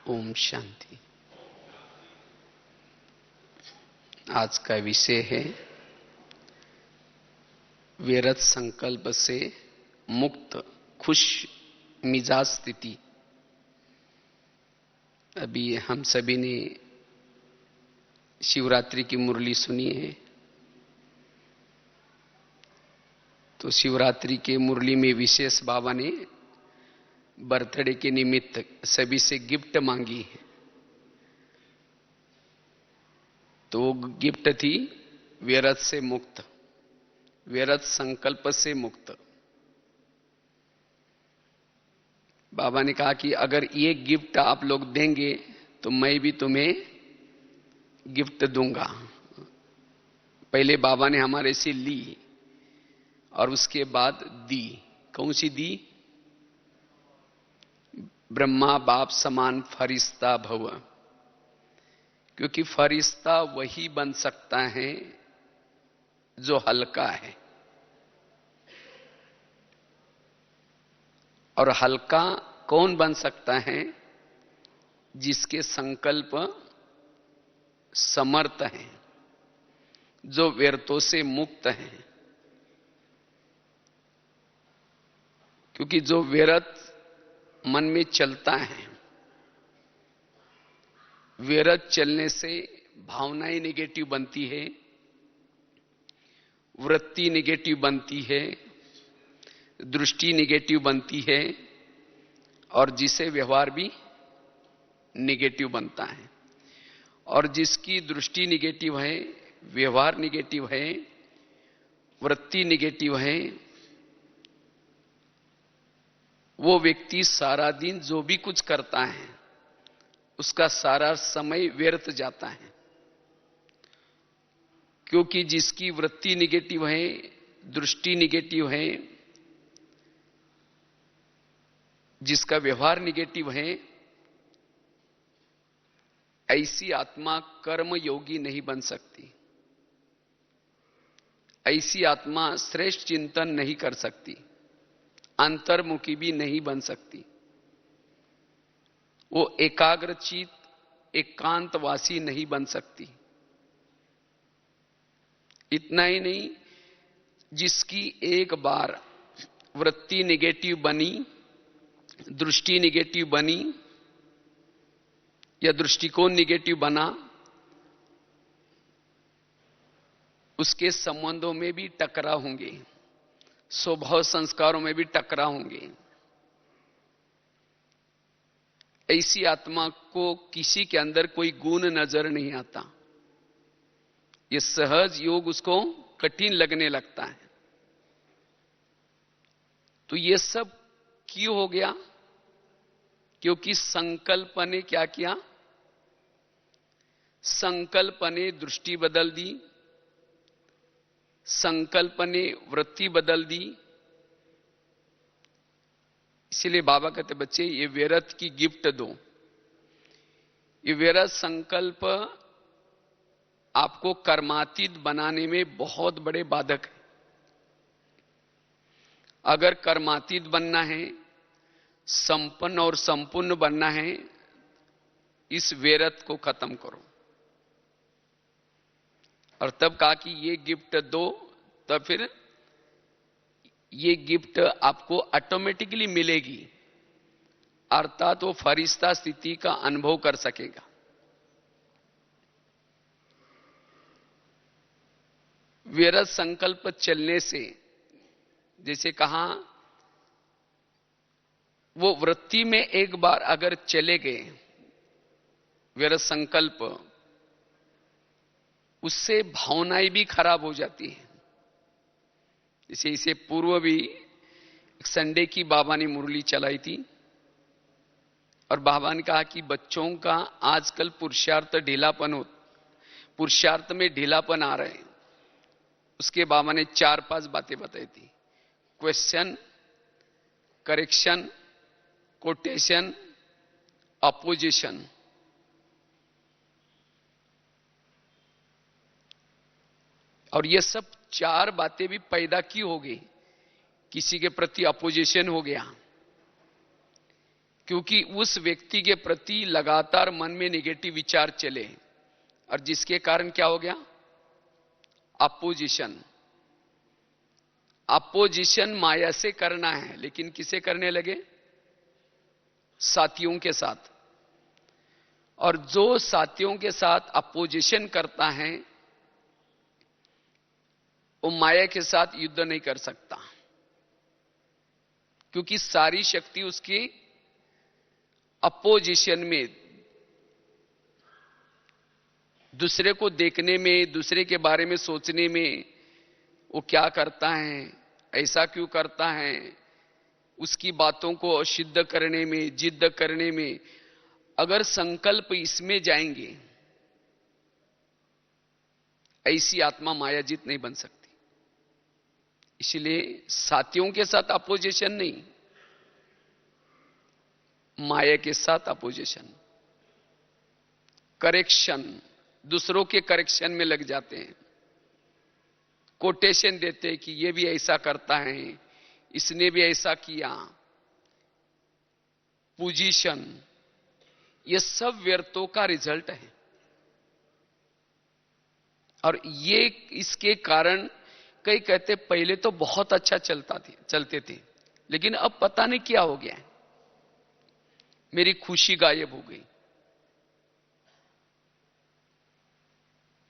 ओम शांति। आज का विषय है व्यर्थ संकल्प से मुक्त खुश मिजाज स्थिति। अभी हम सभी ने शिवरात्रि की मुरली सुनी है, तो शिवरात्रि के मुरली में विशेष बाबा ने बर्थडे के निमित्त सभी से गिफ्ट मांगी है। तो वो गिफ्ट थी व्यर्थ से मुक्त, व्यर्थ संकल्प से मुक्त। बाबा ने कहा कि अगर ये गिफ्ट आप लोग देंगे तो मैं भी तुम्हें गिफ्ट दूंगा। पहले बाबा ने हमारे से ली और उसके बाद दी। कौन सी दी? ब्रह्मा बाप समान फरिश्ता भव। क्योंकि फरिश्ता वही बन सकता है जो हल्का है, और हल्का कौन बन सकता है? जिसके संकल्प समर्थ हैं, जो व्यर्थों से मुक्त हैं। क्योंकि जो व्यर्थ मन में चलता है, व्यर्थ चलने से भावनाएं नेगेटिव बनती है, वृत्ति नेगेटिव बनती है, दृष्टि नेगेटिव बनती है, और जिसे व्यवहार भी नेगेटिव बनता है। और जिसकी दृष्टि नेगेटिव है, व्यवहार नेगेटिव है, वृत्ति नेगेटिव है, वो व्यक्ति सारा दिन जो भी कुछ करता है उसका सारा समय व्यर्थ जाता है। क्योंकि जिसकी वृत्ति नेगेटिव है, दृष्टि नेगेटिव है, जिसका व्यवहार नेगेटिव है, ऐसी आत्मा कर्म योगी नहीं बन सकती। ऐसी आत्मा श्रेष्ठ चिंतन नहीं कर सकती, अंतर्मुखी भी नहीं बन सकती। वो एकाग्रचित एकांतवासी नहीं बन सकती। इतना ही नहीं, जिसकी एक बार वृत्ति नेगेटिव बनी, दृष्टि नेगेटिव बनी, या दृष्टिकोण नेगेटिव बना, उसके संबंधों में भी टकराव होंगे, स्वभाव संस्कारों में भी टकराव होंगे। ऐसी आत्मा को किसी के अंदर कोई गुण नजर नहीं आता। ये सहज योग उसको कठिन लगने लगता है। तो ये सब क्यों हो गया? क्योंकि संकल्प ने क्या किया? संकल्प ने दृष्टि बदल दी, संकल्प ने वृत्ति बदल दी। इसलिए बाबा कहते, बच्चे ये व्यर्थ की गिफ्ट दो। ये व्यर्थ संकल्प आपको कर्मातीत बनाने में बहुत बड़े बाधक है। अगर कर्मातीत बनना है, संपन्न और संपूर्ण बनना है, इस व्यर्थ को खत्म करो। और तब कहा कि ये गिफ्ट दो, तब फिर ये गिफ्ट आपको ऑटोमेटिकली मिलेगी। अर्थात वो फरिश्ता स्थिति का अनुभव कर सकेगा। व्यर्थ संकल्प चलने से, जैसे कहा, वो वृत्ति में एक बार अगर चले गए व्यर्थ संकल्प, उससे भावनाएं भी खराब हो जाती है। जैसे इसे पूर्व भी संडे की बाबा ने मुरली चलाई थी, और बाबा ने कहा कि बच्चों का आजकल पुरुषार्थ में ढीलापन आ रहे हैं। उसके बाबा ने 4-5 बातें बताई थी। Question, correction, quotation, opposition. और ये सब 4 बातें भी पैदा की हो गई। किसी के प्रति अपोजिशन हो गया, क्योंकि उस व्यक्ति के प्रति लगातार मन में नेगेटिव विचार चले, और जिसके कारण क्या हो गया? अपोजिशन। अपोजिशन माया से करना है, लेकिन किसे करने लगे? साथियों के साथ। और जो साथियों के साथ अपोजिशन करता है वो माया के साथ युद्ध नहीं कर सकता, क्योंकि सारी शक्ति उसकी अपोजिशन में, दूसरे को देखने में, दूसरे के बारे में सोचने में, वो क्या करता है, ऐसा क्यों करता है, उसकी बातों को सिद्ध करने में, जिद्द करने में, अगर संकल्प इसमें जाएंगे, ऐसी आत्मा मायाजीत नहीं बन सकती। इसलिए साथियों के साथ अपोजिशन नहीं, माया के साथ अपोजिशन। करेक्शन, दूसरों के करेक्शन में लग जाते हैं, कोटेशन देते हैं कि ये भी ऐसा करता है, इसने भी ऐसा किया। पोजीशन, ये सब व्यर्थों का रिजल्ट है। और ये इसके कारण कई कहते पहले तो बहुत अच्छा चलते थे, लेकिन अब पता नहीं क्या हो गया है, मेरी खुशी गायब हो गई।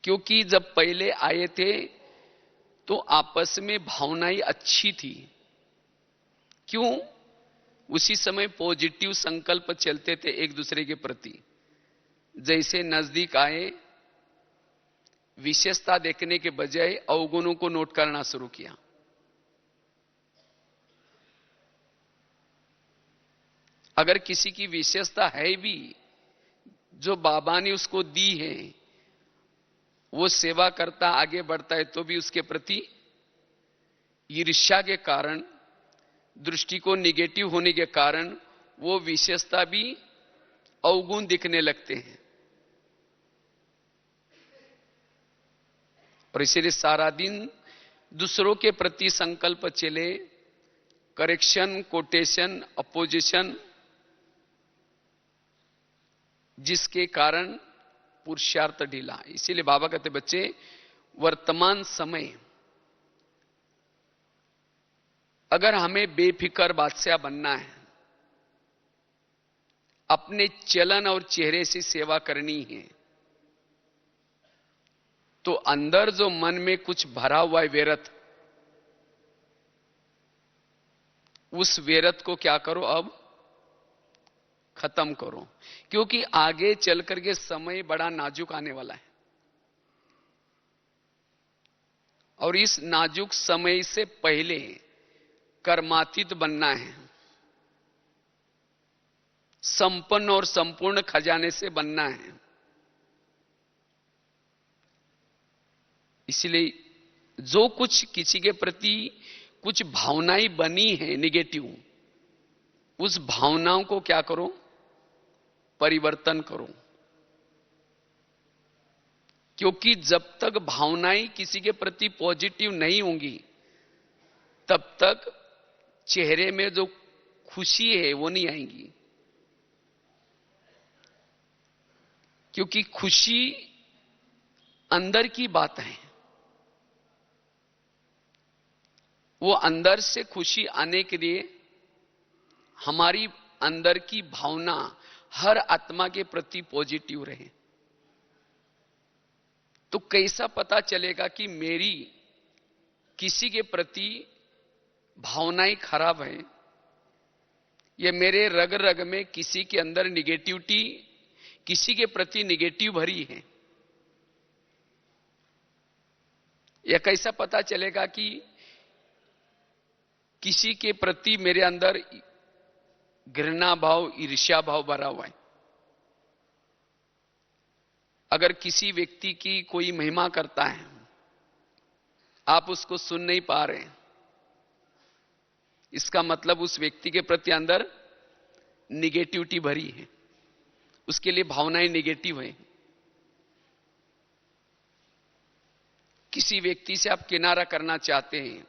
क्योंकि जब पहले आए थे तो आपस में भावनाएं अच्छी थी। क्यों? उसी समय पॉजिटिव संकल्प चलते थे एक दूसरे के प्रति। जैसे नजदीक आए, विशेषता देखने के बजाय अवगुणों को नोट करना शुरू किया। अगर किसी की विशेषता है भी जो बाबा ने उसको दी है, वो सेवा करता आगे बढ़ता है, तो भी उसके प्रति ईर्ष्या के कारण, दृष्टिकोण निगेटिव होने के कारण वो विशेषता भी अवगुण दिखने लगते हैं। और इसीलिए सारा दिन दूसरों के प्रति संकल्प चले, करेक्शन, कोटेशन, अपोजिशन, जिसके कारण पुरुषार्थ ढीला। इसीलिए बाबा कहते बच्चे, वर्तमान समय अगर हमें बेफिक्र बादशाह बनना है, अपने चलन और चेहरे से सेवा करनी है, तो अंदर जो मन में कुछ भरा हुआ है व्यर्थ, उस व्यर्थ को क्या करो? अब खत्म करो, क्योंकि आगे चल करके समय बड़ा नाजुक आने वाला है। और इस नाजुक समय से पहले कर्मातीत बनना है, संपन्न और संपूर्ण खजाने से बनना है। इसलिए जो कुछ किसी के प्रति कुछ भावनाएं बनी है निगेटिव, उस भावनाओं को क्या करो? परिवर्तन करो। क्योंकि जब तक भावनाएं किसी के प्रति पॉजिटिव नहीं होंगी, तब तक चेहरे में जो खुशी है वो नहीं आएगी। क्योंकि खुशी अंदर की बात है, वो अंदर से खुशी आने के लिए हमारी अंदर की भावना हर आत्मा के प्रति पॉजिटिव रहे। तो कैसा पता चलेगा कि मेरी किसी के प्रति भावनाएं खराब है, या मेरे रग रग में किसी के अंदर निगेटिविटी, किसी के प्रति निगेटिव भरी है? या कैसा पता चलेगा कि किसी के प्रति मेरे अंदर घृणा भाव, ईर्ष्या भाव भरा हुआ है? अगर किसी व्यक्ति की कोई महिमा करता है, आप उसको सुन नहीं पा रहे, इसका मतलब उस व्यक्ति के प्रति अंदर निगेटिविटी भरी है, उसके लिए भावनाएं निगेटिव है। किसी व्यक्ति से आप किनारा करना चाहते हैं,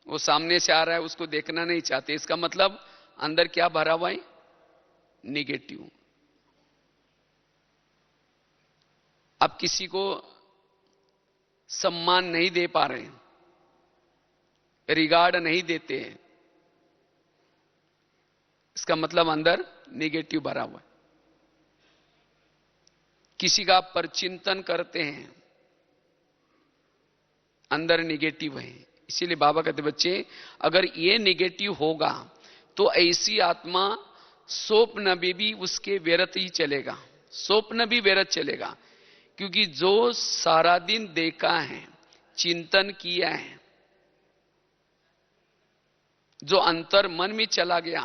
वो सामने से आ रहा है, उसको देखना नहीं चाहते, इसका मतलब अंदर क्या भरा हुआ है? निगेटिव। आप किसी को सम्मान नहीं दे पा रहे, रिगार्ड नहीं देते हैं, इसका मतलब अंदर निगेटिव भरा हुआ है। किसी का आप परचिंतन करते हैं, अंदर निगेटिव है। इसीलिए बाबा कहते बच्चे, अगर ये निगेटिव होगा तो ऐसी आत्मा स्वप्न में भी उसके व्यर्थ ही चलेगा, स्वप्न भी व्यर्थ चलेगा। क्योंकि जो सारा दिन देखा है, चिंतन किया है, जो अंतर मन में चला गया,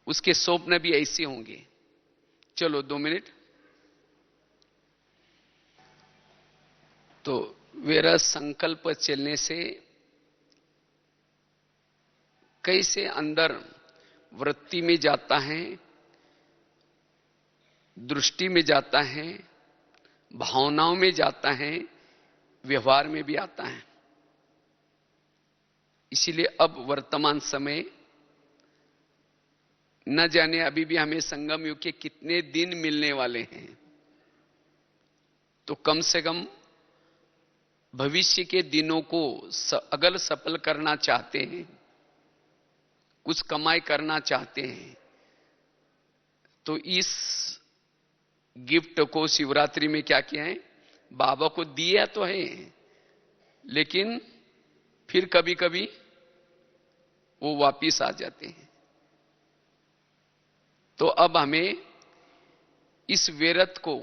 उसके स्वप्न भी ऐसे होंगे। चलो 2 मिनट। तो वेरा संकल्प चलने से कैसे अंदर वृत्ति में जाता है, दृष्टि में जाता है, भावनाओं में जाता है, व्यवहार में भी आता है। इसीलिए अब वर्तमान समय, न जाने अभी भी हमें संगम युग के कितने दिन मिलने वाले हैं, तो कम से कम भविष्य के दिनों को अगर सफल करना चाहते हैं, कुछ कमाई करना चाहते हैं, तो इस गिफ्ट को शिवरात्रि में क्या किया है, बाबा को दिया तो है, लेकिन फिर कभी कभी वो वापिस आ जाते हैं। तो अब हमें इस वेरत को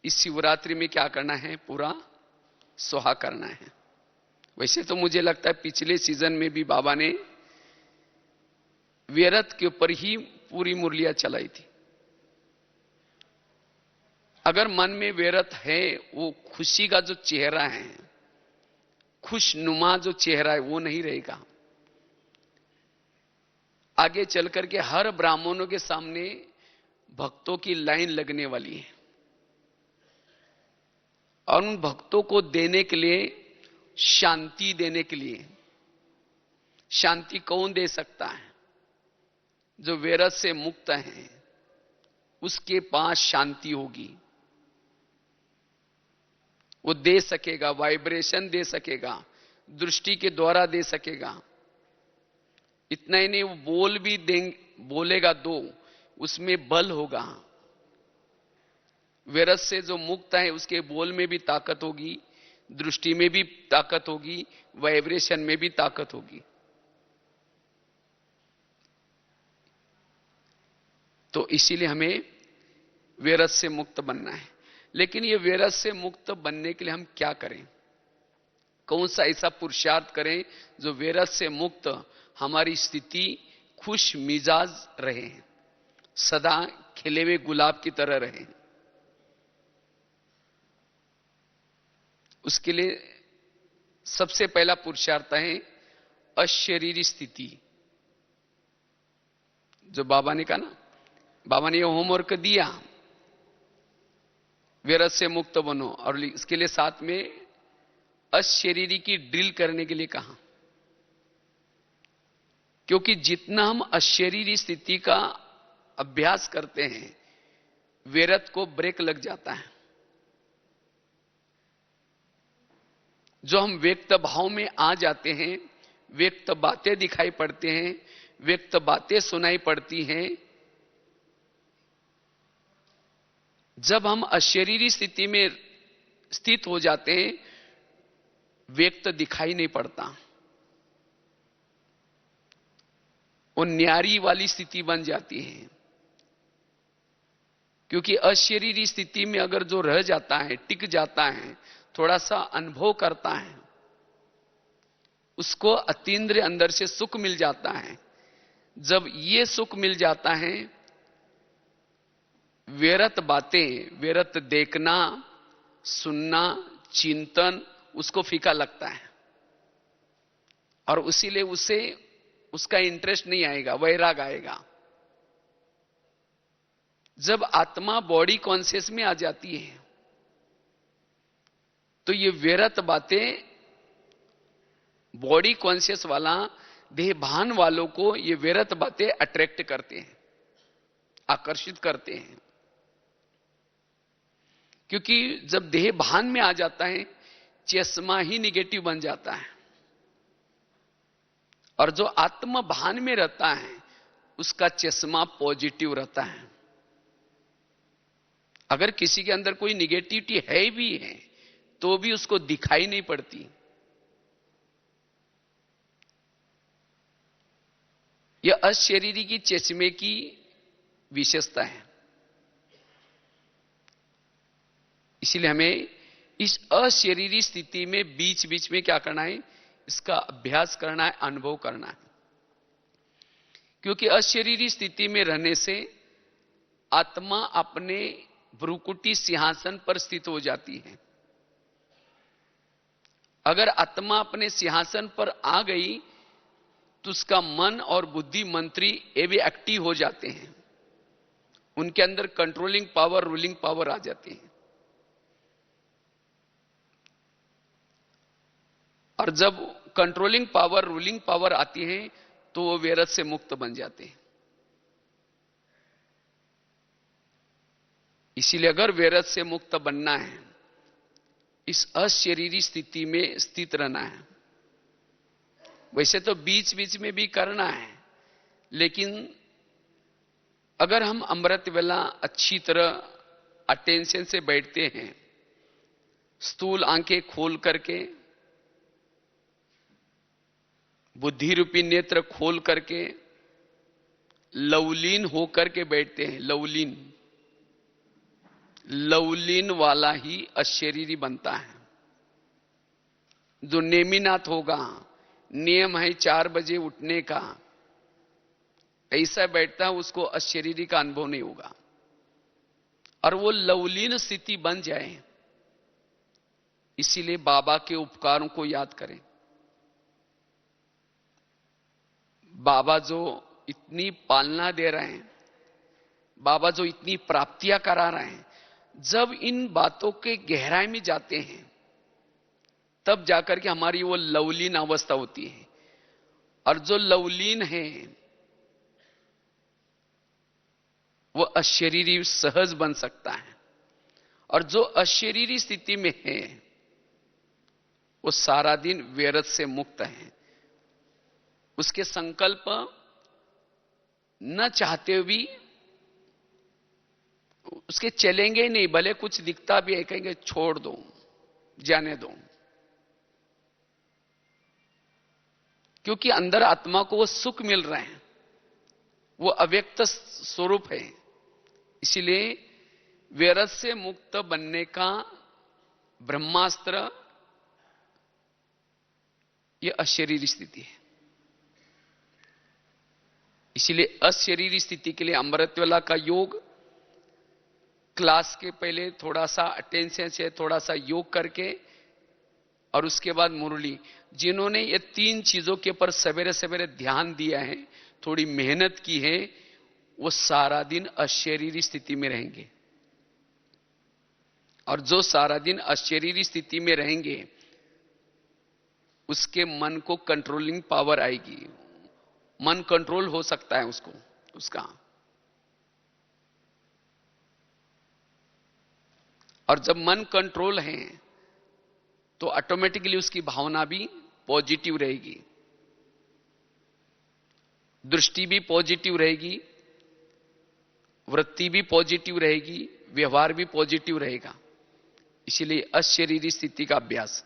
इस शिवरात्रि में क्या करना है, पूरा सुहा करना है। वैसे तो मुझे लगता है पिछले सीजन में भी बाबा ने वेरत के ऊपर ही पूरी मुरलियां चलाई थी। अगर मन में वेरत है, वो खुशी का जो चेहरा है, खुशनुमा जो चेहरा है, वो नहीं रहेगा। आगे चलकर के हर ब्राह्मणों के सामने भक्तों की लाइन लगने वाली है, और उन भक्तों को देने के लिए, शांति देने के लिए, शांति कौन दे सकता है? जो वेरत से मुक्त है, उसके पास शांति होगी, वो दे सकेगा, वाइब्रेशन दे सकेगा, दृष्टि के द्वारा दे सकेगा। इतना ही नहीं, वो बोल भी बोलेगा दो, उसमें बल होगा। वेरत से जो मुक्त है, उसके बोल में भी ताकत होगी, दृष्टि में भी ताकत होगी, वाइब्रेशन में भी ताकत होगी। तो इसीलिए हमें वेरत से मुक्त बनना है। लेकिन ये वेरत से मुक्त बनने के लिए हम क्या करें? कौन सा ऐसा पुरुषार्थ करें जो वेरत से मुक्त हमारी स्थिति खुश मिजाज रहे, सदा खिले हुए गुलाब की तरह रहे? उसके लिए सबसे पहला पुरुषार्थ है अशरीरी स्थिति। जो बाबा ने कहा ना, बाबा ने ये होमवर्क दिया, वेरत से मुक्त बनो, और इसके लिए साथ में अशरीरी की ड्रिल करने के लिए कहा। क्योंकि जितना हम अशरीरी स्थिति का अभ्यास करते हैं, वेरत को ब्रेक लग जाता है। जो हम व्यक्त भाव में आ जाते हैं, व्यक्त बातें दिखाई पड़ते हैं, व्यक्त बातें सुनाई पड़ती हैं, जब हम अशरीरी स्थिति में स्थित हो जाते हैं, व्यक्त दिखाई नहीं पड़ता। वो न्यारी वाली स्थिति बन जाती है। क्योंकि अशरीरी स्थिति में अगर जो रह जाता है, टिक जाता है, थोड़ा सा अनुभव करता है, उसको अतीन्द्रिय अंदर से सुख मिल जाता है। जब ये सुख मिल जाता है, वेरत बातें, वेरत देखना, सुनना, चिंतन, उसको फीका लगता है, और उसीलिए उसे उसका इंटरेस्ट नहीं आएगा, वैराग आएगा। जब आत्मा बॉडी कॉन्शियस में आ जाती है, तो ये वेरत बातें बॉडी कॉन्शियस वाला देह भान वालों को ये व्यर्थ बातें अट्रैक्ट करते हैं, आकर्षित करते हैं। क्योंकि जब देह भान में आ जाता है, चश्मा ही निगेटिव बन जाता है, और जो आत्म भान में रहता है उसका चश्मा पॉजिटिव रहता है। अगर किसी के अंदर कोई निगेटिविटी है भी है तो भी उसको दिखाई नहीं पड़ती। यह अशरीरी की चश्मे की विशेषता है। इसलिए हमें इस अशरीरी स्थिति में बीच बीच में क्या करना है, इसका अभ्यास करना है, अनुभव करना है। क्योंकि अशरीरी स्थिति में रहने से आत्मा अपने भ्रुकुटी सिंहासन पर स्थित हो जाती है। अगर आत्मा अपने सिंहासन पर आ गई तो उसका मन और बुद्धि मंत्री ये भी एक्टिव हो जाते हैं, उनके अंदर कंट्रोलिंग पावर, रूलिंग पावर आ जाती है। और जब कंट्रोलिंग पावर, रूलिंग पावर आती है तो वो व्यर्थ से मुक्त बन जाते हैं। इसीलिए अगर व्यर्थ से मुक्त बनना है, इस अशरीरी स्थिति में स्थित रहना है। वैसे तो बीच बीच में भी करना है, लेकिन अगर हम अमृत वेला अच्छी तरह अटेंशन से बैठते हैं, स्थूल आंखें खोल करके, बुद्धि रूपी नेत्र खोल करके, लवलीन होकर के बैठते हैं, लवलीन वाला ही अशरीरी बनता है। जो नेमिनाथ होगा, नियम है 4 बजे उठने का, ऐसा बैठता है, उसको अशरीरी का अनुभव नहीं होगा। और वो लवलीन स्थिति बन जाए, इसीलिए बाबा के उपकारों को याद करें। बाबा जो इतनी पालना दे रहे हैं, बाबा जो इतनी प्राप्तियां करा रहे हैं, जब इन बातों के गहराई में जाते हैं तब जाकर के हमारी वो लवलीन अवस्था होती है। और जो लवलीन है वो अशरीरी सहज बन सकता है, और जो अशरीरी स्थिति में है वो सारा दिन व्यर्थ से मुक्त है। उसके संकल्प न चाहते हुए भी उसके चलेंगे नहीं, भले कुछ दिखता भी है, कहेंगे छोड़ दो, जाने दो। क्योंकि अंदर आत्मा को वो सुख मिल रहे हैं, वो अव्यक्त स्वरूप है। इसीलिए व्यर्थ से मुक्त बनने का ब्रह्मास्त्र ये अशरीरी स्थिति है। इसीलिए अशरीरी स्थिति के लिए अमृतवेला का योग, क्लास के पहले थोड़ा सा अटेंशन से थोड़ा सा योग करके, और उसके बाद मुरली। जिन्होंने ये 3 चीजों के ऊपर सवेरे सवेरे ध्यान दिया है, थोड़ी मेहनत की है, वो सारा दिन अशरीरी स्थिति में रहेंगे। और जो सारा दिन अशरीरी स्थिति में रहेंगे उसके मन को कंट्रोलिंग पावर आएगी, मन कंट्रोल हो सकता है उसको, उसका। और जब मन कंट्रोल है तो ऑटोमेटिकली उसकी भावना भी पॉजिटिव रहेगी, दृष्टि भी पॉजिटिव रहेगी, वृत्ति भी पॉजिटिव रहेगी, व्यवहार भी पॉजिटिव रहेगा। इसीलिए अशरीरी स्थिति का अभ्यास।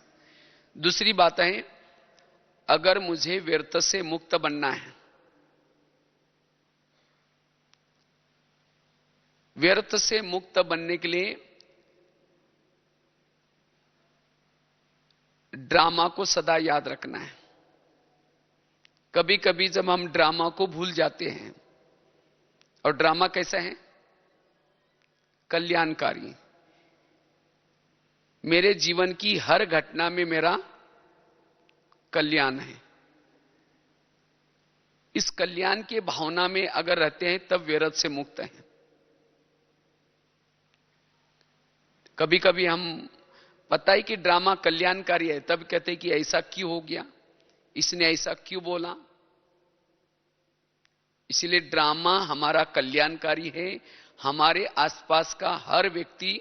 दूसरी बात है, अगर मुझे व्यर्थ से मुक्त बनना है, व्यर्थ से मुक्त बनने के लिए ड्रामा को सदा याद रखना है। कभी कभी जब हम ड्रामा को भूल जाते हैं, और ड्रामा कैसा है? कल्याणकारी। मेरे जीवन की हर घटना में मेरा कल्याण है, इस कल्याण की भावना में अगर रहते हैं तब व्यर्थ से मुक्त हैं। कभी कभी हम पता है कि ड्रामा कल्याणकारी है, तब कहते हैं कि ऐसा क्यों हो गया, इसने ऐसा क्यों बोला, इसलिए ड्रामा हमारा कल्याणकारी है, हमारे आसपास का हर व्यक्ति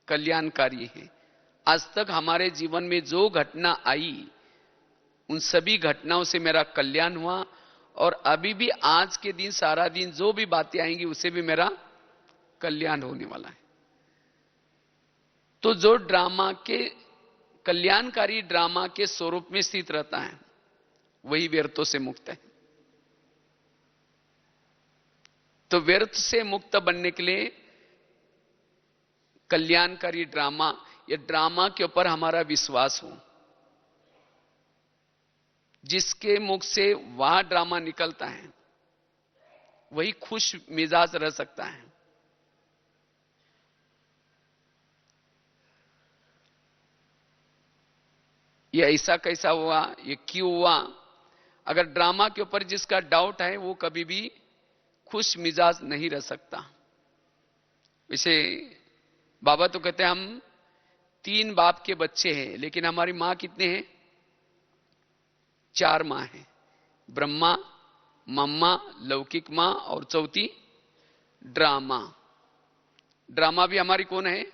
कल्याणकारी है। आज तक हमारे जीवन में जो घटना आई उन सभी घटनाओं से मेरा कल्याण हुआ, और अभी भी आज के दिन सारा दिन जो भी बातें आएंगी उससे भी मेरा कल्याण होने वाला है। तो जो ड्रामा के कल्याणकारी ड्रामा के स्वरूप में स्थित रहता है वही व्यर्थों से मुक्त है। तो व्यर्थ से मुक्त बनने के लिए कल्याणकारी ड्रामा या ड्रामा के ऊपर हमारा विश्वास हो, जिसके मुख से वह ड्रामा निकलता है वही खुश मिजाज रह सकता है। ये ऐसा कैसा हुआ, ये क्यों हुआ, अगर ड्रामा के ऊपर जिसका डाउट है वो कभी भी खुश मिजाज नहीं रह सकता। वैसे बाबा तो कहते हैं हम 3 बाप के बच्चे हैं, लेकिन हमारी मां कितने हैं? 4 मां हैं, ब्रह्मा, मम्मा, लौकिक मां और चौथी ड्रामा। ड्रामा भी हमारी कौन है?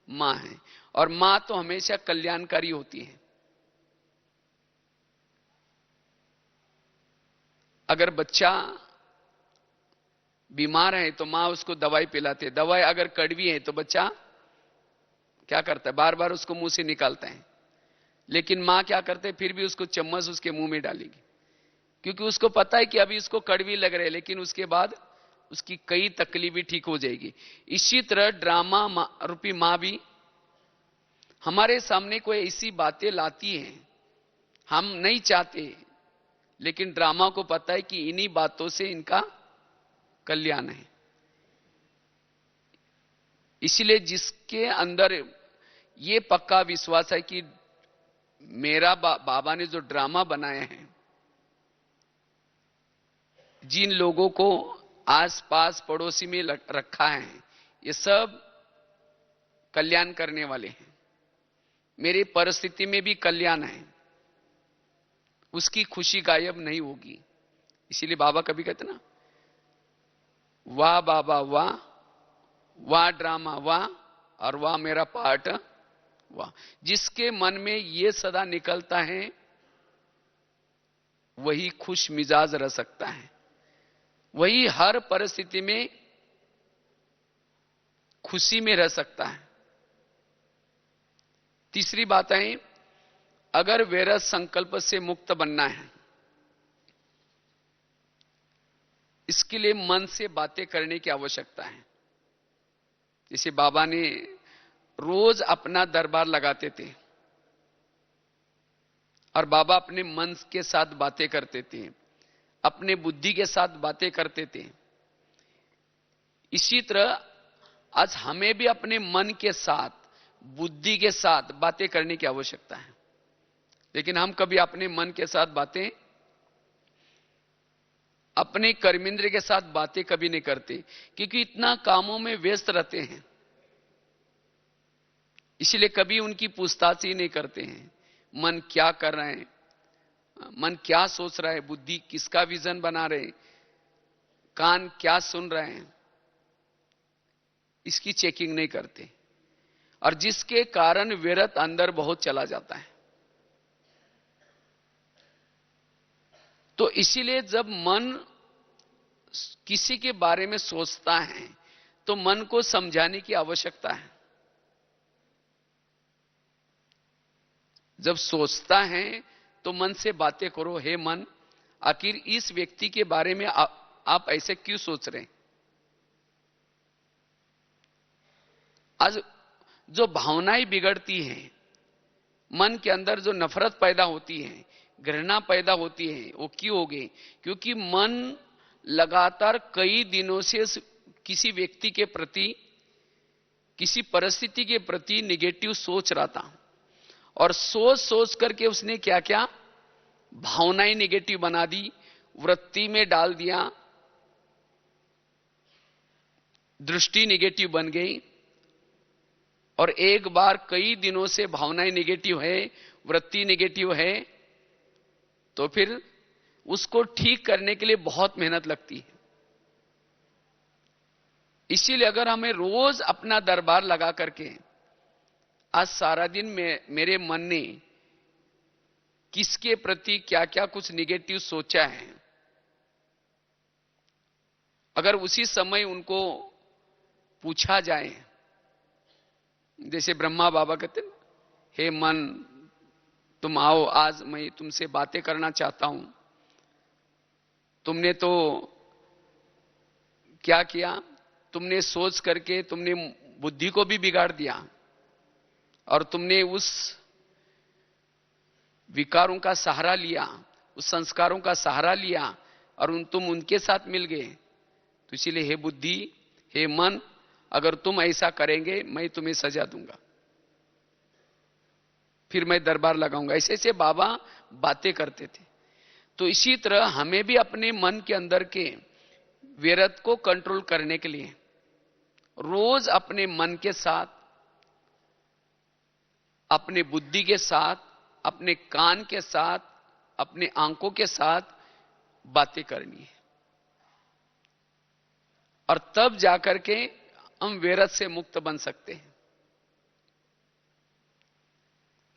मां है। और मां तो हमेशा कल्याणकारी होती है। अगर बच्चा बीमार है तो मां उसको दवाई पिलाती है, दवाई अगर कड़वी है तो बच्चा क्या करता है? बार बार उसको मुंह से निकालता है। लेकिन मां क्या करते है? फिर भी उसको चम्मच उसके मुंह में डालेगी, क्योंकि उसको पता है कि अभी इसको कड़वी लग रही है, लेकिन उसके बाद उसकी कई तकलीफें ठीक हो जाएगी। इसी तरह ड्रामा रूपी मां भी हमारे सामने कोई ऐसी बातें लाती है हम नहीं चाहते, लेकिन ड्रामा को पता है कि इन्हीं बातों से इनका कल्याण है। इसलिए जिसके अंदर ये पक्का विश्वास है कि मेरा बाबा ने जो ड्रामा बनाया है, जिन लोगों को आसपास पड़ोसी में रखा है, ये सब कल्याण करने वाले हैं। मेरी परिस्थिति में भी कल्याण है, उसकी खुशी गायब नहीं होगी। इसीलिए बाबा कभी कहते ना, वाह बाबा वाह, वाह ड्रामा वाह, और वाह मेरा पार्ट वाह। जिसके मन में ये सदा निकलता है वही खुश मिजाज रह सकता है, वही हर परिस्थिति में खुशी में रह सकता है। तीसरी बात है, अगर वैरस संकल्प से मुक्त बनना है, इसके लिए मन से बातें करने की आवश्यकता है। जैसे बाबा ने रोज अपना दरबार लगाते थे और बाबा अपने मन के साथ बातें करते थे, अपने बुद्धि के साथ बातें करते थे। इसी तरह आज हमें भी अपने मन के साथ, बुद्धि के साथ बातें करने की आवश्यकता है। लेकिन हम कभी अपने मन के साथ बातें, अपने कर्मेंद्र के साथ बातें कभी नहीं करते, क्योंकि इतना कामों में व्यस्त रहते हैं, इसलिए कभी उनकी पूछताछ ही नहीं करते हैं। मन क्या कर रहे हैं, मन क्या सोच रहा है, बुद्धि किसका विजन बना रहे, कान क्या सुन रहे हैं, इसकी चेकिंग नहीं करते, और जिसके कारण विरत अंदर बहुत चला जाता है। तो इसीलिए जब मन किसी के बारे में सोचता है तो मन को समझाने की आवश्यकता है। जब सोचता है तो मन से बातें करो, हे मन, आखिर इस व्यक्ति के बारे में आप ऐसे क्यों सोच रहे हैं? आज जो भावनाएं बिगड़ती हैं, मन के अंदर जो नफरत पैदा होती है, घृणा पैदा होती है, वो क्यों हो गई? क्योंकि मन लगातार कई दिनों से किसी व्यक्ति के प्रति, किसी परिस्थिति के प्रति निगेटिव सोच रहा था, और सोच सोच करके उसने क्या क्या भावनाएं निगेटिव बना दी, वृत्ति में डाल दिया, दृष्टि निगेटिव बन गई। और एक बार कई दिनों से भावनाएं निगेटिव है, वृत्ति निगेटिव है, तो फिर उसको ठीक करने के लिए बहुत मेहनत लगती है। इसीलिए अगर हमें रोज अपना दरबार लगा करके आज सारा दिन में मेरे मन ने किसके प्रति क्या क्या कुछ निगेटिव सोचा है, अगर उसी समय उनको पूछा जाए, जैसे ब्रह्मा बाबा कहते हैं, हे मन तुम आओ, आज मैं तुमसे बातें करना चाहता हूं। तुमने तो क्या किया, तुमने सोच करके तुमने बुद्धि को भी बिगाड़ दिया और तुमने उस विकारों का सहारा लिया, उस संस्कारों का सहारा लिया और तुम उनके साथ मिल गए। तो इसीलिए हे बुद्धि, हे मन, अगर तुम ऐसा करेंगे मैं तुम्हें सजा दूंगा, फिर मैं दरबार लगाऊंगा। ऐसे ऐसे बाबा बातें करते थे। तो इसी तरह हमें भी अपने मन के अंदर के विरत को कंट्रोल करने के लिए रोज अपने मन के साथ, अपने बुद्धि के साथ, अपने कान के साथ, अपने आंखों के साथ बातें करनी है, और तब जाकर के हम विरत से मुक्त बन सकते हैं।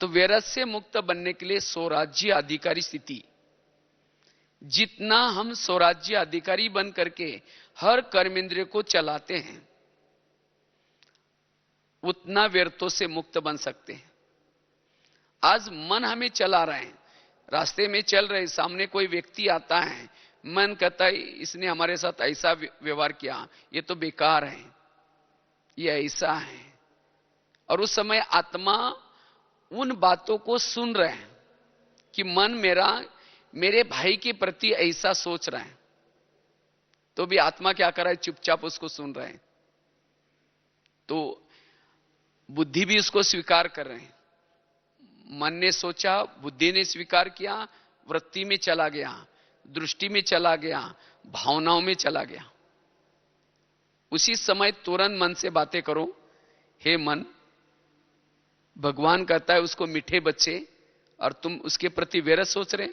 तो विरत से मुक्त बनने के लिए स्वराज्य अधिकारी स्थिति, जितना हम स्वराज्य अधिकारी बन करके हर कर्मेंद्रिय को चलाते हैं, उतना व्यर्थों से मुक्त बन सकते हैं। आज मन हमें चला रहे हैं, रास्ते में चल रहे, सामने कोई व्यक्ति आता है, मन कहता है इसने हमारे साथ ऐसा व्यवहार किया, ये तो बेकार है, ये ऐसा है, और उस समय आत्मा उन बातों को सुन रहे हैं कि मन मेरा मेरे भाई के प्रति ऐसा सोच रहा है, तो भी आत्मा क्या कर रहा है, चुपचाप उसको सुन रहे हैं। तो बुद्धि भी उसको स्वीकार कर रहे हैं। मन ने सोचा, बुद्धि ने स्वीकार किया, वृत्ति में चला गया, दृष्टि में चला गया, भावनाओं में चला गया। उसी समय तुरंत मन से बातें करो, हे मन, भगवान कहता है उसको मीठे बच्चे, और तुम उसके प्रति विरत सोच रहे।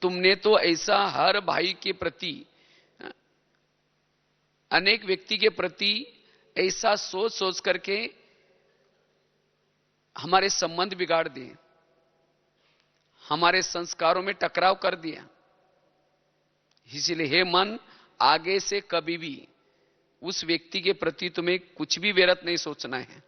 तुमने तो ऐसा हर भाई के प्रति, अनेक व्यक्ति के प्रति ऐसा सोच सोच करके हमारे संबंध बिगाड़ दिए, हमारे संस्कारों में टकराव कर दिया। इसलिए हे मन, आगे से कभी भी उस व्यक्ति के प्रति तुम्हें कुछ भी विरत नहीं सोचना है,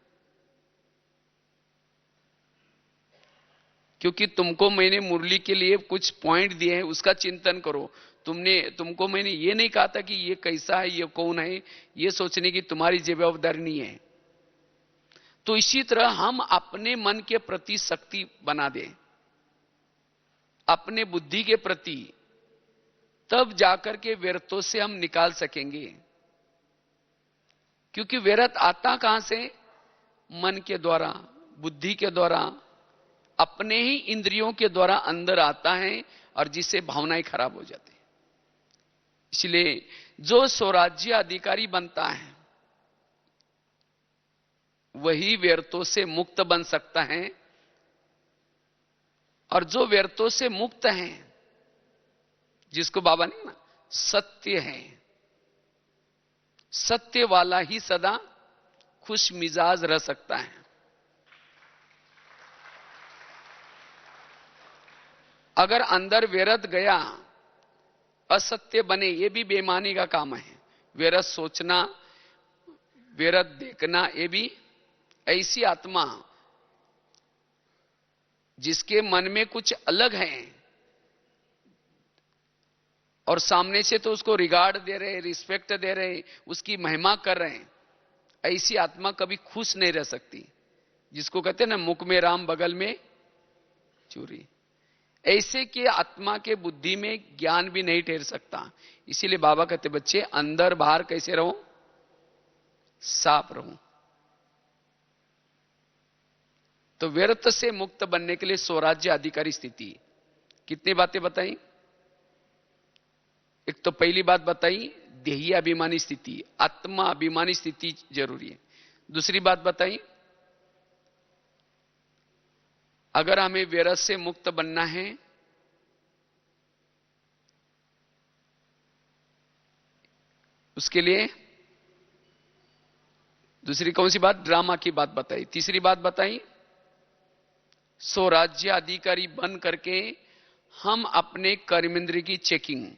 क्योंकि तुमको मैंने मुरली के लिए कुछ पॉइंट दिए हैं, उसका चिंतन करो। तुमको मैंने ये नहीं कहा था कि ये कैसा है, ये कौन है, ये सोचने की तुम्हारी जवाबदारी नहीं है। तो इसी तरह हम अपने मन के प्रति शक्ति बना दें, अपने बुद्धि के प्रति, तब जाकर के व्यर्थों से हम निकाल सकेंगे। क्योंकि व्यर्थ आता कहां से, मन के द्वारा, बुद्धि के द्वारा, अपने ही इंद्रियों के द्वारा अंदर आता है, और जिससे भावनाएं खराब हो जाती है। इसलिए जो स्वराज्य अधिकारी बनता है वही व्यर्थों से मुक्त बन सकता है, और जो व्यर्थों से मुक्त है, जिसको बाबा ने ना सत्य है, सत्य वाला ही सदा खुश मिजाज रह सकता है। अगर अंदर व्यर्थ गया, असत्य बने, ये भी बेईमानी का काम है। व्यर्थ सोचना, व्यर्थ देखना, ये भी ऐसी आत्मा जिसके मन में कुछ अलग है और सामने से तो उसको रिगार्ड दे रहे, रिस्पेक्ट दे रहे, उसकी महिमा कर रहे हैं, ऐसी आत्मा कभी खुश नहीं रह सकती। जिसको कहते हैं ना, मुख में राम बगल में चूरी, ऐसे की आत्मा के बुद्धि में ज्ञान भी नहीं ठहर सकता। इसीलिए बाबा कहते, बच्चे अंदर बाहर कैसे रहो, साफ रहो। तो व्यर्थ से मुक्त बनने के लिए स्वराज्य अधिकारी स्थिति, कितनी बातें बताई। एक तो पहली बात बताई, देही अभिमानी स्थिति, आत्मा अभिमानी स्थिति जरूरी है। दूसरी बात बताई, अगर हमें व्यर्थ से मुक्त बनना है उसके लिए दूसरी कौन सी बात? ड्रामा की बात बताई। तीसरी बात बताई, स्वराज्य अधिकारी बन करके हम अपने कर्मेंद्र की चेकिंग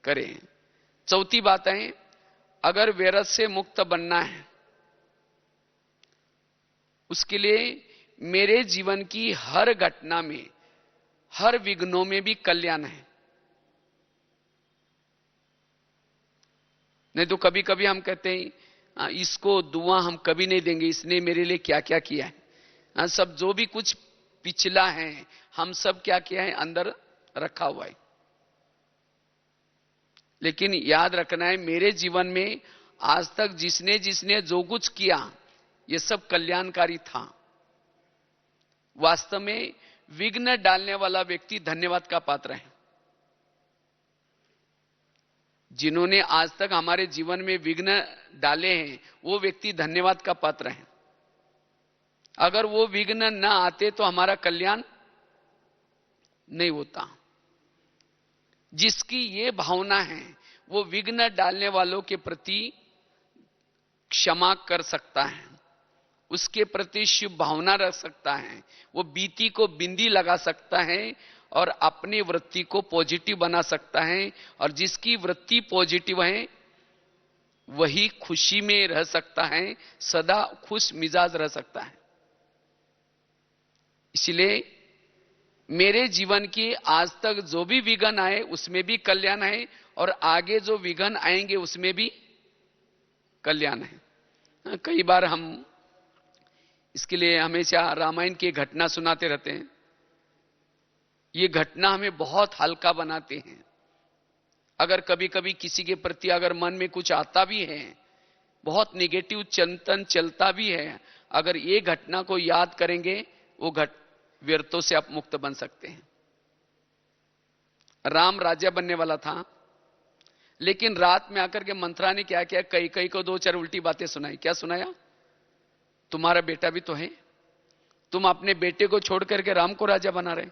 करें। चौथी बात है, अगर वैरस से मुक्त बनना है उसके लिए मेरे जीवन की हर घटना में, हर विघ्नों में भी कल्याण है। नहीं तो कभी कभी हम कहते हैं इसको दुआ हम कभी नहीं देंगे, इसने मेरे लिए क्या क्या किया है। सब जो भी कुछ पिछला है हम सब क्या किया है अंदर रखा हुआ है। लेकिन याद रखना है, मेरे जीवन में आज तक जिसने जिसने जो कुछ किया ये सब कल्याणकारी था। वास्तव में विघ्न डालने वाला व्यक्ति धन्यवाद का पात्र है। जिन्होंने आज तक हमारे जीवन में विघ्न डाले हैं वो व्यक्ति धन्यवाद का पात्र है। अगर वो विघ्न न आते तो हमारा कल्याण नहीं होता। जिसकी ये भावना है वो विघ्न डालने वालों के प्रति क्षमा कर सकता है, उसके प्रति शुभ भावना रख सकता है, वो बीती को बिंदी लगा सकता है और अपनी वृत्ति को पॉजिटिव बना सकता है। और जिसकी वृत्ति पॉजिटिव है वही खुशी में रह सकता है, सदा खुश मिजाज रह सकता है। इसलिए मेरे जीवन की आज तक जो भी विघ्न आए उसमें भी कल्याण है और आगे जो विघ्न आएंगे उसमें भी कल्याण है। कई बार हम इसके लिए हमेशा रामायण की घटना सुनाते रहते हैं। ये घटना हमें बहुत हल्का बनाते हैं। अगर कभी कभी किसी के प्रति अगर मन में कुछ आता भी है, बहुत निगेटिव चिंतन चलता भी है, अगर ये घटना को याद करेंगे वो व्यर्थों से आप मुक्त बन सकते हैं। राम राजा बनने वाला था, लेकिन रात में आकर के मंत्रा ने क्या किया, कई कई को दो चार उल्टी बातें सुनाई। क्या सुनाया? तुम्हारा बेटा भी तो है, तुम अपने बेटे को छोड़ करके राम को राजा बना रहे।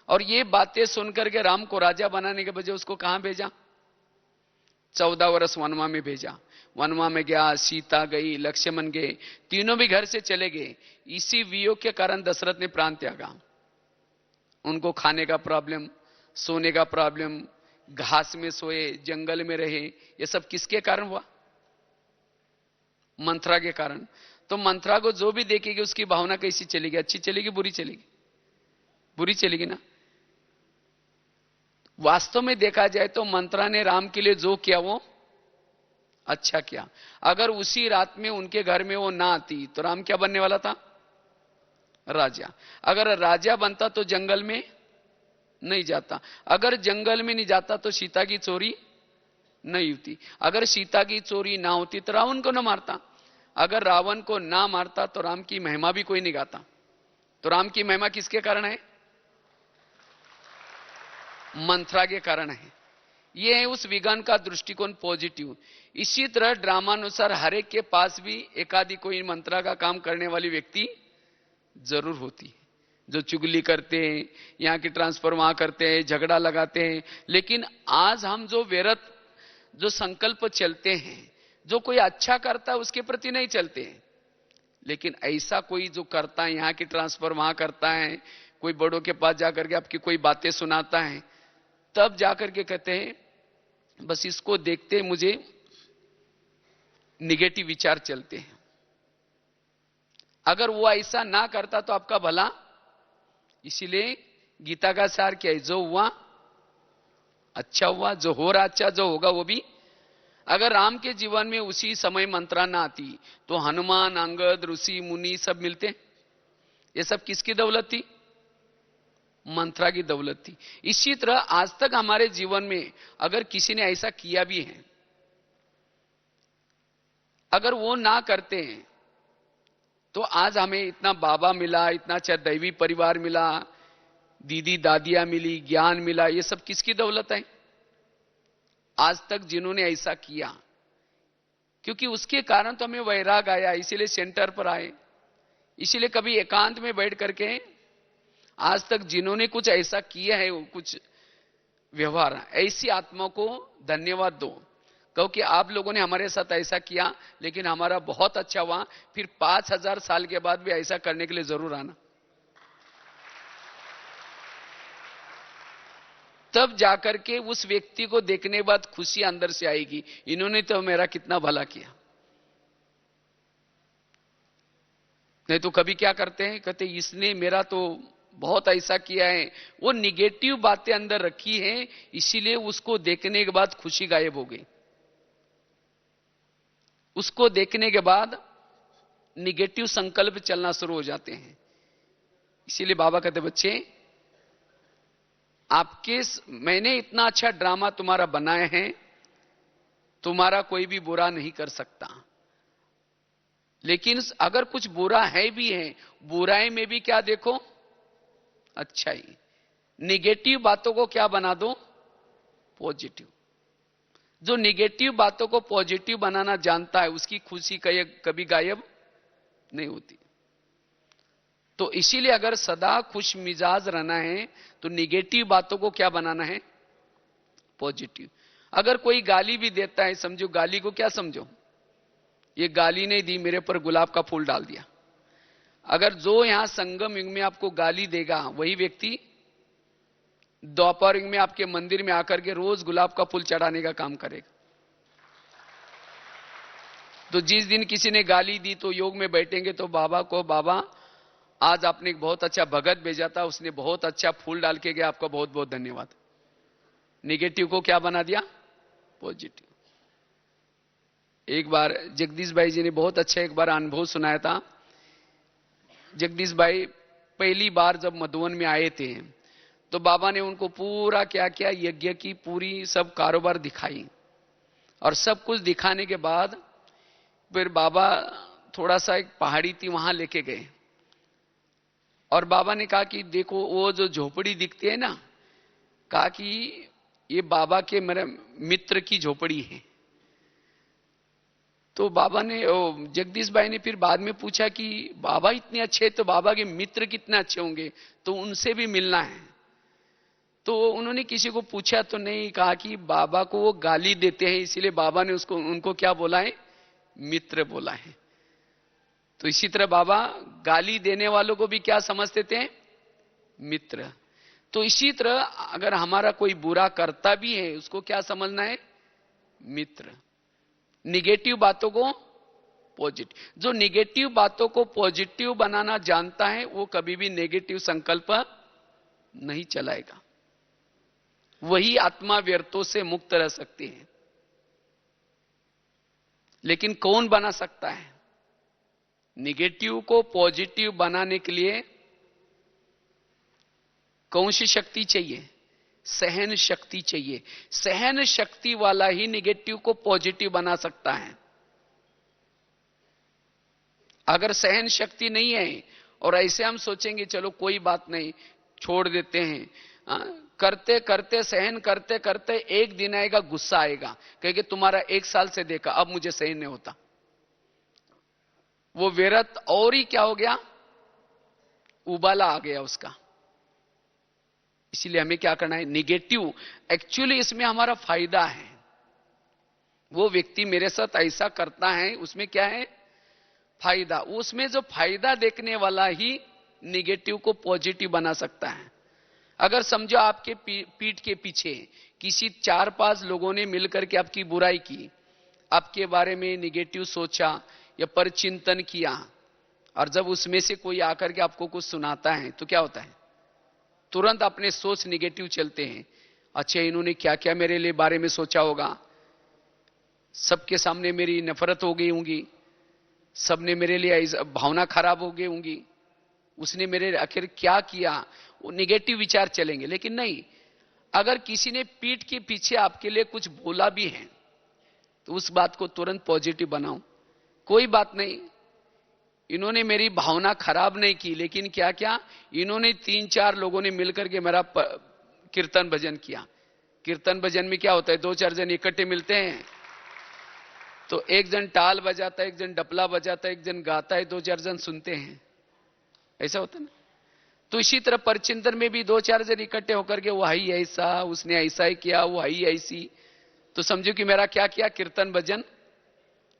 और ये बातें सुनकर के राम को राजा बनाने के बजाय उसको कहां भेजा? 14 वर्ष वनवा में भेजा। वनवा में गया, सीता गई, लक्ष्मण गए, तीनों भी घर से चले गए। इसी वियोग के कारण दशरथ ने प्राण त्यागा। उनको खाने का प्रॉब्लम, सोने का प्रॉब्लम, घास में सोए, जंगल में रहे, ये सब किसके कारण हुआ? मंत्रा के कारण। तो मंत्रा को जो भी देखेगी उसकी भावना कैसी चलेगी? अच्छी चलेगी, बुरी चलेगी? बुरी चलेगी ना। वास्तव में देखा जाए तो मंत्रा ने राम के लिए जो किया वो अच्छा किया। अगर उसी रात में उनके घर में वो ना आती तो राम क्या बनने वाला था? राजा। अगर राजा बनता तो जंगल में नहीं जाता। अगर जंगल में नहीं जाता तो सीता की चोरी नहीं होती। अगर सीता की चोरी ना होती तो रावण को ना मारता। अगर रावण को ना मारता तो राम की महिमा भी कोई नहीं गाता। तो राम की महिमा किसके कारण है? मंत्रा के कारण है। यह है उस विज्ञान का दृष्टिकोण पॉजिटिव। इसी तरह ड्रामानुसार हर एक के पास भी एकाधी कोई मंत्रा का काम करने वाली व्यक्ति जरूर होती है, जो चुगली करते हैं, यहां की ट्रांसफर वहां करते हैं, झगड़ा लगाते हैं। लेकिन आज हम जो व्यर्थ जो संकल्प चलते हैं, जो कोई अच्छा करता है उसके प्रति नहीं चलते हैं। लेकिन ऐसा कोई जो करता है, यहां की ट्रांसफर वहां करता है, कोई बड़ों के पास जाकर के आपकी कोई बातें सुनाता है, तब जाकर के कहते हैं बस इसको देखते मुझे निगेटिव विचार चलते हैं। अगर वो ऐसा ना करता तो आपका भला। इसीलिए गीता का सार क्या है? जो हुआ अच्छा हुआ, जो हो रहा अच्छा, जो होगा वो भी। अगर राम के जीवन में उसी समय मंत्रा ना आती तो हनुमान, अंगद, ऋषि मुनि सब मिलते। ये सब किसकी दौलत थी? मंत्रा की दौलत थी। इसी तरह आज तक हमारे जीवन में अगर किसी ने ऐसा किया भी है, अगर वो ना करते हैं तो आज हमें इतना बाबा मिला, इतना अच्छा दैवी परिवार मिला, दीदी दादियां मिली, ज्ञान मिला, ये सब किसकी दौलत है? आज तक जिन्होंने ऐसा किया। क्योंकि उसके कारण तो हमें वैराग आया, इसीलिए सेंटर पर आए, इसीलिए कभी एकांत में बैठ करके आज तक जिन्होंने कुछ ऐसा किया है, कुछ व्यवहार, ऐसी आत्मा को धन्यवाद दो। कहो कि आप लोगों ने हमारे साथ ऐसा किया लेकिन हमारा बहुत अच्छा हुआ, फिर 5000 साल के बाद भी ऐसा करने के लिए जरूर आना। तब जाकर के उस व्यक्ति को देखने के बाद खुशी अंदर से आएगी, इन्होंने तो मेरा कितना भला किया। नहीं तो कभी क्या करते हैं, कहते इसने मेरा तो बहुत ऐसा किया है, वो निगेटिव बातें अंदर रखी हैं, इसीलिए उसको देखने के बाद खुशी गायब हो गई। उसको देखने के बाद निगेटिव संकल्प चलना शुरू हो जाते हैं। इसीलिए बाबा कहते बच्चे, मैंने इतना अच्छा ड्रामा तुम्हारा बनाया है, तुम्हारा कोई भी बुरा नहीं कर सकता। लेकिन अगर कुछ बुरा है भी है, बुराई में भी क्या देखो, अच्छाई। निगेटिव बातों को क्या बना दो, पॉजिटिव। जो निगेटिव बातों को पॉजिटिव बनाना जानता है, उसकी खुशी कभी गायब नहीं होती। तो इसीलिए अगर सदा खुश मिजाज रहना है तो निगेटिव बातों को क्या बनाना है, पॉजिटिव। अगर कोई गाली भी देता है, समझो गाली को क्या समझो, ये गाली नहीं दी, मेरे पर गुलाब का फूल डाल दिया। अगर जो यहां संगम युग में आपको गाली देगा, वही व्यक्ति द्वापर युग में आपके मंदिर में आकर के रोज गुलाब का फूल चढ़ाने का काम करेगा। तो जिस दिन किसी ने गाली दी तो योग में बैठेंगे तो बाबा को, बाबा आज आपने एक बहुत अच्छा भगत भेजा था, उसने बहुत अच्छा फूल डाल के गया, आपका बहुत बहुत धन्यवाद। निगेटिव को क्या बना दिया, पॉजिटिव। एक बार जगदीश भाई जी ने बहुत अच्छा एक बार अनुभव सुनाया था। जगदीश भाई पहली बार जब मधुवन में आए थे तो बाबा ने उनको पूरा क्या क्या यज्ञ की पूरी सब कारोबार दिखाई, और सब कुछ दिखाने के बाद फिर बाबा थोड़ा सा एक पहाड़ी थी वहां लेके गए, और बाबा ने कहा कि देखो वो जो झोपड़ी दिखती है ना, कहा कि ये बाबा के मेरे मित्र की झोपड़ी है। तो बाबा ने, जगदीश भाई ने फिर बाद में पूछा कि बाबा इतने अच्छे तो बाबा के मित्र कितने अच्छे होंगे, तो उनसे भी मिलना है। तो उन्होंने किसी को पूछा तो नहीं, कहा कि बाबा को वो गाली देते हैं, इसीलिए बाबा ने उनको क्या बोला है, मित्र बोला है। तो इसी तरह बाबा गाली देने वालों को भी क्या समझते थे, मित्र। तो इसी तरह अगर हमारा कोई बुरा करता भी है, उसको क्या समझना है, मित्र। निगेटिव बातों को पॉजिटिव। जो निगेटिव बातों को पॉजिटिव बनाना जानता है, वो कभी भी नेगेटिव संकल्प नहीं चलाएगा। वही आत्मा व्यर्थों से मुक्त रह सकती है। लेकिन कौन बना सकता है, निगेटिव को पॉजिटिव बनाने के लिए कौन सी शक्ति चाहिए, सहन शक्ति चाहिए। सहन शक्ति वाला ही निगेटिव को पॉजिटिव बना सकता है। अगर सहन शक्ति नहीं है और ऐसे हम सोचेंगे चलो कोई बात नहीं छोड़ देते हैं, करते करते सहन करते करते एक दिन आएगा, गुस्सा आएगा, कहेंगे तुम्हारा 1 साल से देखा, अब मुझे सहन नहीं होता। वो विरत और ही क्या हो गया, उबाला आ गया उसका। इसीलिए हमें क्या करना है, निगेटिव एक्चुअली इसमें हमारा फायदा है। वो व्यक्ति मेरे साथ ऐसा करता है, उसमें क्या है, फायदा। उसमें जो फायदा देखने वाला ही निगेटिव को पॉजिटिव बना सकता है। अगर समझो आपके पीठ के पीछे किसी 4-5 लोगों ने मिलकर के आपकी बुराई की, आपके बारे में निगेटिव सोचा या परचिंतन किया, और जब उसमें से कोई आकर के आपको कुछ सुनाता है तो क्या होता है, तुरंत अपने सोच निगेटिव चलते हैं। अच्छा इन्होंने क्या क्या मेरे लिए बारे में सोचा होगा, सबके सामने मेरी नफरत हो गई होंगी, सबने मेरे लिए भावना खराब हो गई होंगी, उसने मेरे आखिर क्या किया, वो निगेटिव विचार चलेंगे। लेकिन नहीं, अगर किसी ने पीठ के पीछे आपके लिए कुछ बोला भी है तो उस बात को तुरंत पॉजिटिव बनाओ। कोई बात नहीं, इन्होंने मेरी भावना खराब नहीं की, लेकिन क्या क्या, इन्होंने 3-4 लोगों ने मिलकर के मेरा कीर्तन भजन किया। कीर्तन भजन में क्या होता है, 2-4 जन इकट्ठे मिलते हैं तो एक जन टाल बजाता है, एक जन डपला बजाता है, एक जन गाता है, 2-4 जन सुनते हैं, ऐसा होता है ना। तो इसी तरह परचिंतन में भी 2-4 जन इकट्ठे होकर के वो ही ऐसा, उसने ऐसा ही किया, वो ही ऐसी, तो समझो कि मेरा क्या किया, कीर्तन भजन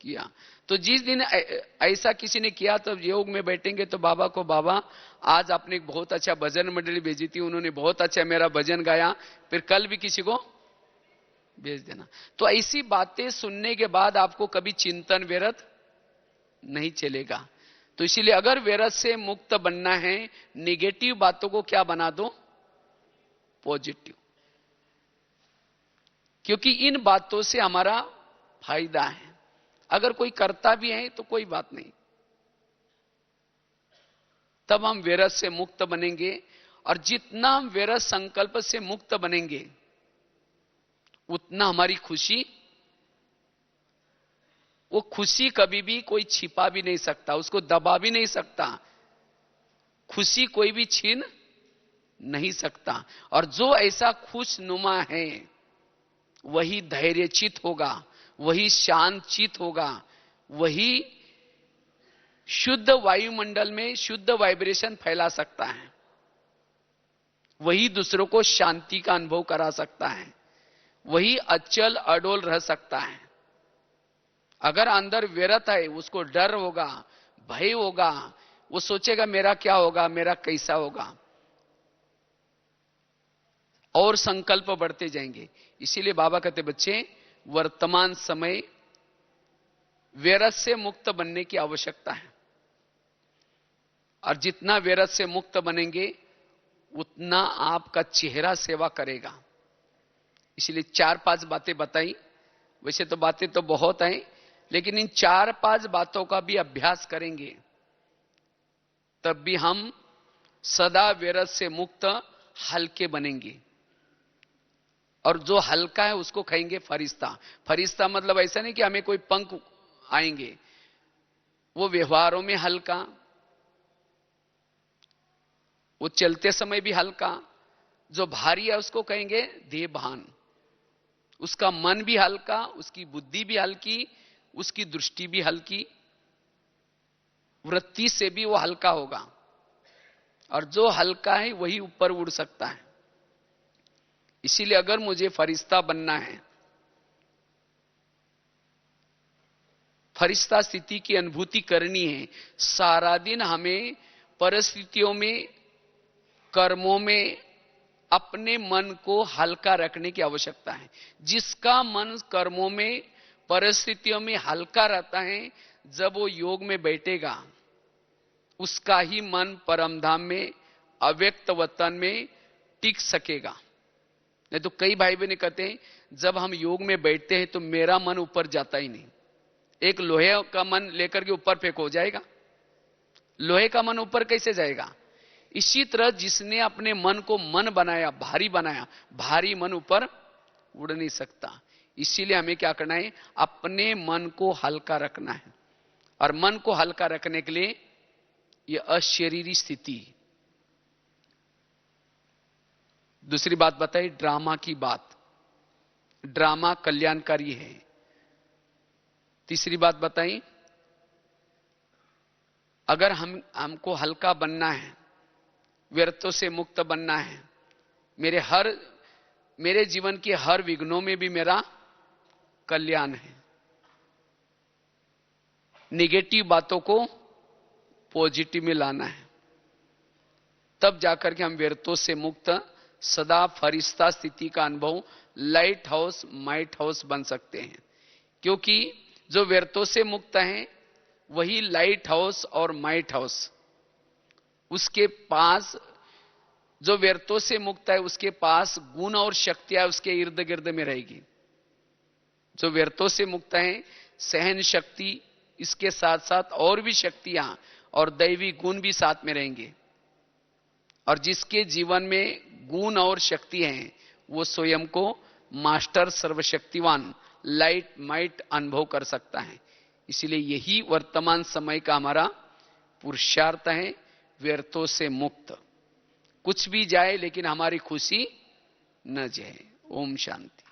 किया। तो जिस दिन ऐसा किसी ने किया तो योग में बैठेंगे तो बाबा को, बाबा आज आपने एक बहुत अच्छा भजन मंडली भेजी थी, उन्होंने बहुत अच्छा मेरा भजन गाया, फिर कल भी किसी को भेज देना। तो ऐसी बातें सुनने के बाद आपको कभी चिंतन व्यर्थ नहीं चलेगा। तो इसीलिए अगर व्यर्थ से मुक्त बनना है, निगेटिव बातों को क्या बना दो, पॉजिटिव। क्योंकि इन बातों से हमारा फायदा है। अगर कोई करता भी है तो कोई बात नहीं, तब हम व्यर्थ से मुक्त बनेंगे। और जितना हम व्यर्थ संकल्प से मुक्त बनेंगे उतना हमारी खुशी, वो खुशी कभी भी कोई छिपा भी नहीं सकता, उसको दबा भी नहीं सकता, खुशी कोई भी छीन नहीं सकता। और जो ऐसा खुशनुमा है वही धैर्यचित होगा, वही शांतचित होगा, वही शुद्ध वायुमंडल में शुद्ध वाइब्रेशन फैला सकता है, वही दूसरों को शांति का अनुभव करा सकता है, वही अचल अडोल रह सकता है। अगर अंदर व्यर्थ है, उसको डर होगा, भय होगा, वो सोचेगा मेरा क्या होगा, मेरा कैसा होगा, और संकल्प बढ़ते जाएंगे। इसीलिए बाबा कहते बच्चे, वर्तमान समय व्यर्थ से मुक्त बनने की आवश्यकता है। और जितना व्यर्थ से मुक्त बनेंगे उतना आपका चेहरा सेवा करेगा। इसलिए 4-5 बातें बताई। वैसे तो बातें तो बहुत हैं, लेकिन इन 4-5 बातों का भी अभ्यास करेंगे तब भी हम सदा व्यर्थ से मुक्त हल्के बनेंगे। और जो हल्का है उसको कहेंगे फरिश्ता। फरिश्ता मतलब ऐसा नहीं कि हमें कोई पंख आएंगे, वो व्यवहारों में हल्का, वो चलते समय भी हल्का। जो भारी है उसको कहेंगे देहभान। उसका मन भी हल्का, उसकी बुद्धि भी हल्की, उसकी दृष्टि भी हल्की, वृत्ति से भी वो हल्का होगा। और जो हल्का है वही ऊपर उड़ सकता है। इसीलिए अगर मुझे फरिश्ता बनना है, फरिश्ता स्थिति की अनुभूति करनी है, सारा दिन हमें परिस्थितियों में, कर्मों में अपने मन को हल्का रखने की आवश्यकता है। जिसका मन कर्मों में, परिस्थितियों में हल्का रहता है, जब वो योग में बैठेगा उसका ही मन परमधाम में, अव्यक्त वतन में टिक सकेगा। नहीं तो कई भाई बहन कहते हैं जब हम योग में बैठते हैं तो मेरा मन ऊपर जाता ही नहीं। एक लोहे का मन लेकर के ऊपर फेंक हो जाएगा, लोहे का मन ऊपर कैसे जाएगा? इसी तरह जिसने अपने मन को मन बनाया, भारी बनाया, भारी मन ऊपर उड़ नहीं सकता। इसीलिए हमें क्या करना है, अपने मन को हल्का रखना है। और मन को हल्का रखने के लिए यह अशरीरी स्थिति। दूसरी बात बताई, ड्रामा की बात। ड्रामा कल्याणकारी है। तीसरी बात बताई, अगर हमको हल्का बनना है, व्यर्थों से मुक्त बनना है, मेरे जीवन के हर विघ्नों में भी मेरा कल्याण है, निगेटिव बातों को पॉजिटिव में लाना है, तब जाकर के हम व्यर्थों से मुक्त सदा फरिश्ता स्थिति का अनुभव, लाइट हाउस माइट हाउस बन सकते हैं। क्योंकि जो व्यर्थों से मुक्त है वही लाइट हाउस और माइट हाउस, उसके पास जो व्यर्थों से मुक्त है उसके पास गुण और शक्तियां उसके इर्द गिर्द में रहेगी। जो व्यर्थों से मुक्त है, सहन शक्ति, इसके साथ साथ और भी शक्तियां और दैवी गुण भी साथ में रहेंगे। और जिसके जीवन में गुण और शक्ति हैं वो स्वयं को मास्टर सर्वशक्तिवान लाइट माइट अनुभव कर सकता है। इसलिए यही वर्तमान समय का हमारा पुरुषार्थ है, व्यर्थों से मुक्त। कुछ भी जाए लेकिन हमारी खुशी न जाए। ओम शांति।